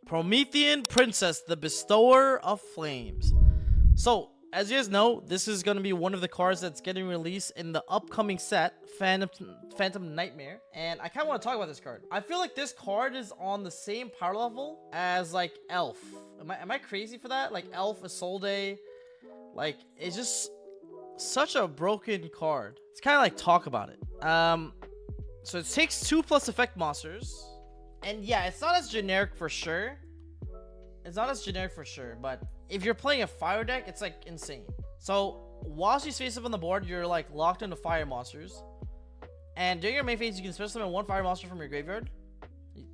Promethean Princess, the Bestower of Flames. So, as you guys know, this is going to be one of the cards that's getting released in the upcoming set, Phantom Nightmare. And I kind of want to talk about this card. I feel like this card is on the same power level as, like, Elf. Am I crazy for that? Like, Elf, Isolde. Like, it's just such a broken card. It's kind of like talk about it. So it takes 2+ effect monsters. And yeah, it's not as generic for sure. But if you're playing a fire deck, it's like insane. So while she's face up on the board, you're like locked into fire monsters. And during your main phase, you can special summon one fire monster from your graveyard.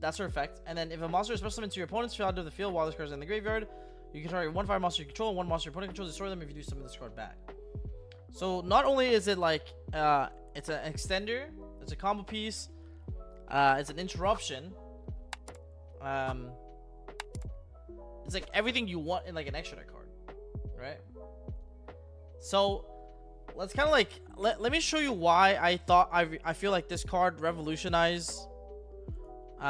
That's her effect. And then if a monster is special summoned to your opponent's field of the field while this card is in the graveyard, you can target one fire monster you control and one monster your opponent controls, destroy them if you do summon this card back. So not only is it like it's an extender, it's a combo piece, it's an interruption. It's like everything you want in like an extra deck card, right? So let's kind of like let me show you why I feel like this card revolutionized. It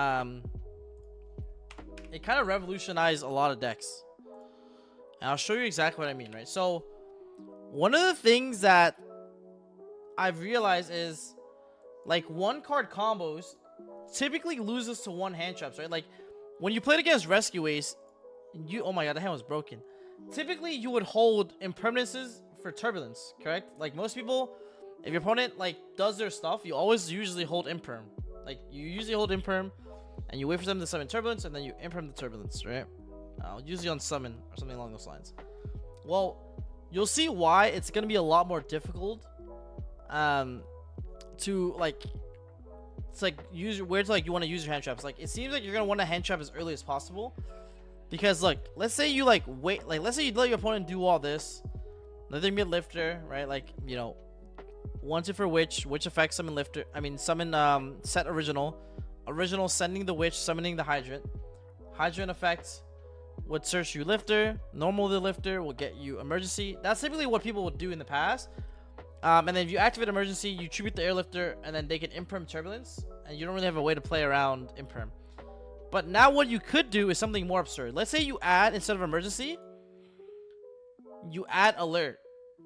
kind of revolutionized a lot of decks, and I'll show you exactly what I mean, right? So one of the things that I've realized is like one card combos typically loses to one hand traps, right? Like when you played against Rescue Ace, oh my god, the hand was broken. Typically you would hold impermanences for turbulence, correct? Like most people, if your opponent like does their stuff, you always usually hold imperm. Like you usually hold imperm and you wait for them to summon turbulence and then you imperm the turbulence, right? Usually on summon or something along those lines. Well, you'll see why it's gonna be a lot more difficult to like, it's like where to like you want to use your hand traps. Like it seems like you're gonna want to hand trap as early as possible, because look, let's say you like wait, like let's say you let your opponent do all this, let them get lifter, right? Like, you know, wanted for witch effect, summon lifter, summon set original sending the witch, summoning the hydrant effect would search you lifter, normal the lifter will get you emergency. That's typically what people would do in the past. And then if you activate emergency, you tribute the airlifter, and then they can imperm turbulence, and you don't really have a way to play around imperm. But now what you could do is something more absurd. Let's say you add, instead of emergency, you add alert,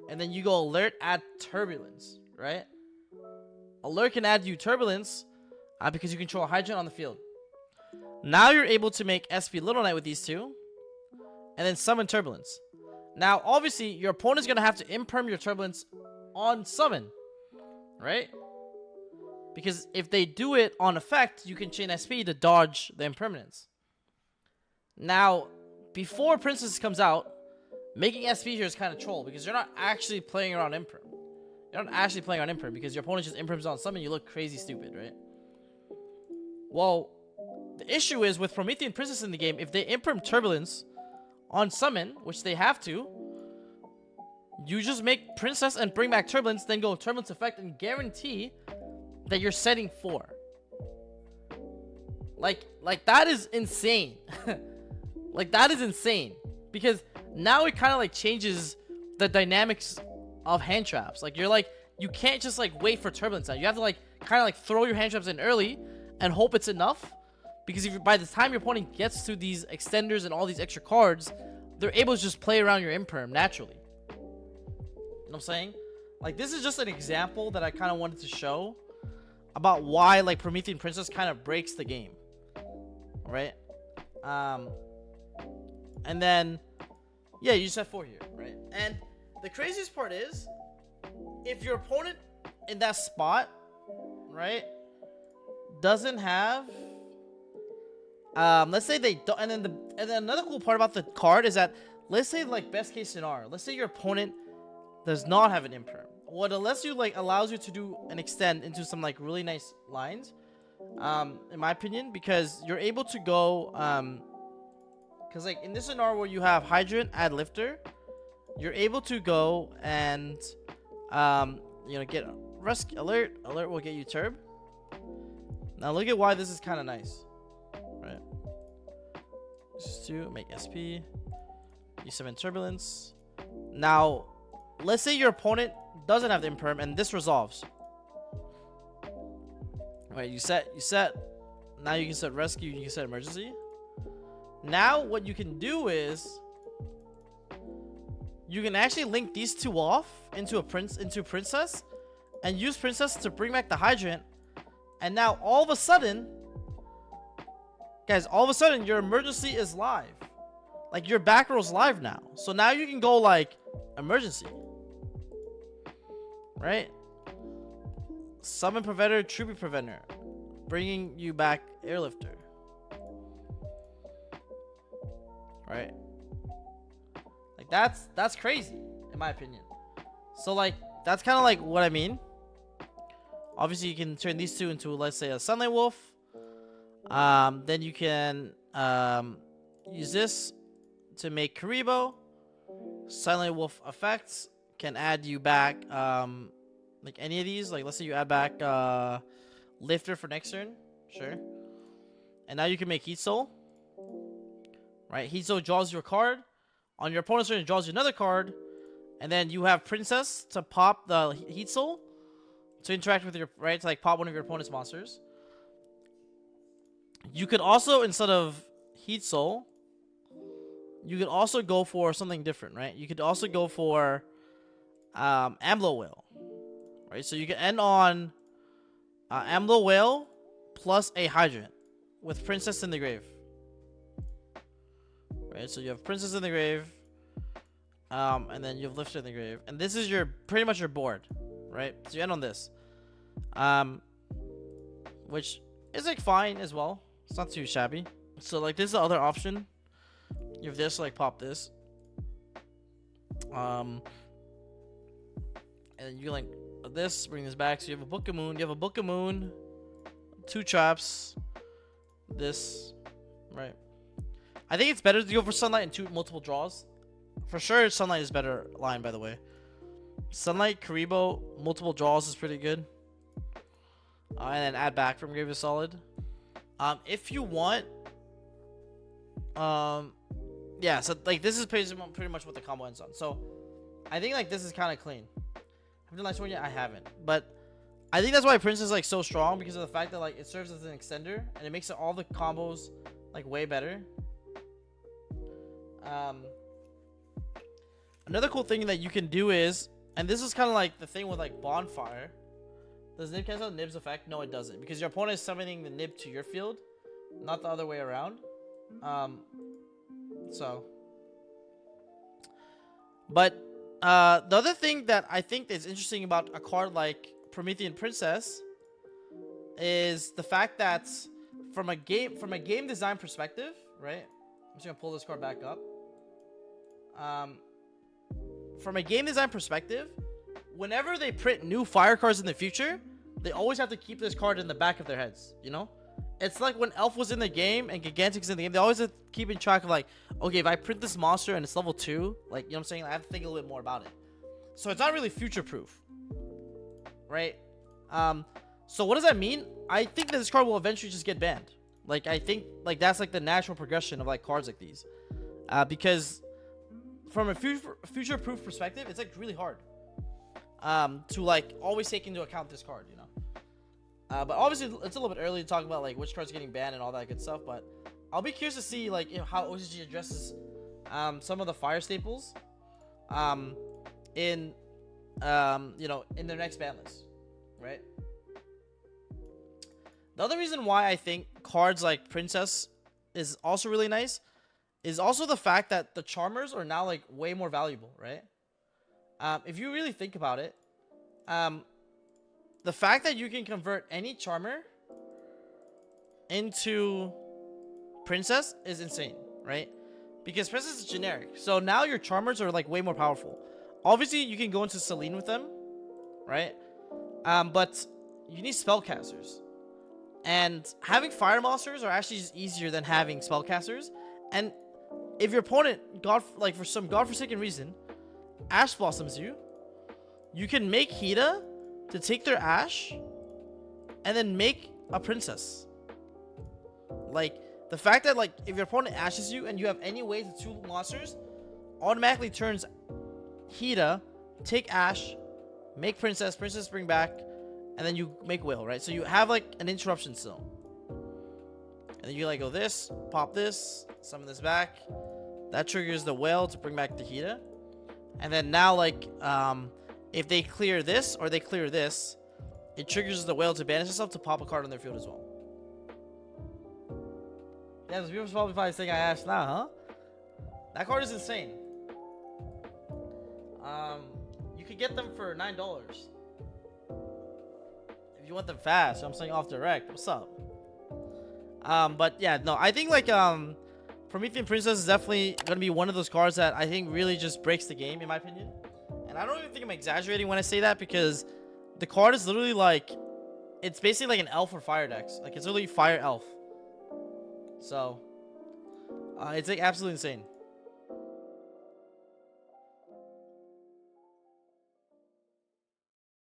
and then you go alert, add turbulence, right? Alert can add you turbulence because you control a hydrant on the field. Now you're able to make SP Little Knight with these two, and then summon turbulence. Now, obviously, your opponent's going to have to imperm your turbulence on summon, right? Because if they do it on effect, you can chain SP to dodge the impermanence. Now, before Princess comes out, making SP here is kind of troll, because you're not actually playing around imperm. You're not actually playing on imperm, because your opponent just imperms on summon, you look crazy stupid, right? Well, the issue is with Promethean Princess in the game, if they imperm turbulence on summon, which they have to, you just make Princess and bring back turbulence, then go turbulence effect and guarantee that you're setting 4. Like that is insane. Like that is insane, because now it kind of like changes the dynamics of hand traps. Like you can't just like wait for turbulence now. You have to like kind of like throw your hand traps in early and hope it's enough, because if by the time your opponent gets to these extenders and all these extra cards, they're able to just play around your imperm naturally. You know what I'm saying? Like, this is just an example that I kind of wanted to show about why, like, Promethean Princess kind of breaks the game. Right? And then, yeah, you just have 4 here, right? And the craziest part is, if your opponent in that spot, right, doesn't have, let's say they don't, and then another cool part about the card is that, let's say, like, best case scenario, let's say your opponent does not have an imperm. What it lets you, like, allows you to do an extend into some like really nice lines, in my opinion, because you're able to go, because like in this scenario where you have hydrant add lifter, you're able to go and you know, get rescue alert will get you turb. Now look at why this is kind of nice, right? Just to make SP, you summon turbulence. Now let's say your opponent doesn't have the imperm and this resolves. Right, you set. Now you can set rescue, you can set emergency. Now what you can do is you can actually link these two off into princess, and use princess to bring back the hydrant. And now all of a sudden, guys, all of a sudden your emergency is live. Like your back row is live now. So now you can go like emergency, right? Summon preventer, troopy preventer, bringing you back airlifter, right? Like that's crazy in my opinion. So like that's kind of like what I mean. Obviously you can turn these two into, let's say, a sunlight wolf. Then you can use this to make Karibo. Sunlight wolf effects can add you back like any of these. Like let's say you add back lifter for next turn, sure. And now you can make heat soul, right? Heat soul draws your card. On your opponent's turn, it draws you another card. And then you have princess to pop the heat soul to interact with your, right, to like pop one of your opponent's monsters. You could also, instead of heat soul, you could also go for something different, right? You could also go for Amlo Whale, right? So you can end on Amlo Whale plus a hydrant with princess in the grave, right? So you have princess in the grave, and then you have lifter in the grave, and this is your pretty much your board, right? So you end on this, which is like fine as well. It's not too shabby. So like this is the other option. You have this, like pop this, and you like this, bring this back. So you have a Book of Moon. You have a Book of Moon, 2 traps, this, right? I think it's better to go for Sunlight and 2 multiple draws. For sure, Sunlight is better line, by the way. Sunlight, Karibo, multiple draws is pretty good. And then add back from grave is solid. If you want, yeah, so like this is pretty much what the combo ends on. So I think like this is kind of clean. Have you done last one yet? I haven't, but I think that's why Prince is like so strong, because of the fact that like it serves as an extender and it makes all the combos like way better. Another cool thing that you can do is, and this is kind of like the thing with like Bonfire. Does Nib cancel Nib's effect? No, it doesn't, because your opponent is summoning the Nib to your field, not the other way around. But the other thing that I think is interesting about a card like Promethean Princess is the fact that from a game design perspective, right? I'm just gonna pull this card back up. From a game design perspective, whenever they print new fire cards in the future, they always have to keep this card in the back of their heads, you know? It's like when Elf was in the game and Gigantic's in the game, they always have to keep in track of like, okay, if I print this monster and it's level 2, like, you know what I'm saying? I have to think a little bit more about it. So it's not really future proof, right? So what does that mean? I think that this card will eventually just get banned. Like, I think like that's like the natural progression of like cards like these, because from a future proof perspective, it's like really hard to like always take into account this card, you know. But obviously it's a little bit early to talk about like which cards getting banned and all that good stuff, but I'll be curious to see like, you know, how OCG addresses some of the fire staples in you know, in their next ban list, right? The other reason why I think cards like Princess is also really nice is also the fact that the Charmers are now like way more valuable, right? If you really think about it, the fact that you can convert any Charmer into Princess is insane, right? Because Princess is generic. So now your Charmers are like way more powerful. Obviously, you can go into Celine with them, right? But you need spellcasters. And having fire monsters are actually just easier than having spellcasters. And if your opponent, for some godforsaken reason, Ash Blossoms you, you can make Hida to take their Ash and then make a Princess. Like, the fact that, like, if your opponent ashes you and you have any way to 2 monsters, automatically turns Hida, take Ash, make Princess bring back, and then you make Will, right? So you have, like, an interruption still. And you like go this, pop this, summon this back. That triggers the whale to bring back the Hida. And then now, like, if they clear this or they clear this, it triggers the whale to banish itself to pop a card on their field as well. Yeah, those people probably saying I asked now, huh? That card is insane. You could get them for $9 if you want them fast. So I'm saying off direct. What's up? But yeah, no, I think like Promethean Princess is definitely gonna be one of those cards that I think really just breaks the game, in my opinion. And I don't even think I'm exaggerating when I say that, because the card is literally like, it's basically like an elf or fire decks. Like, it's literally fire elf. So it's like absolutely insane.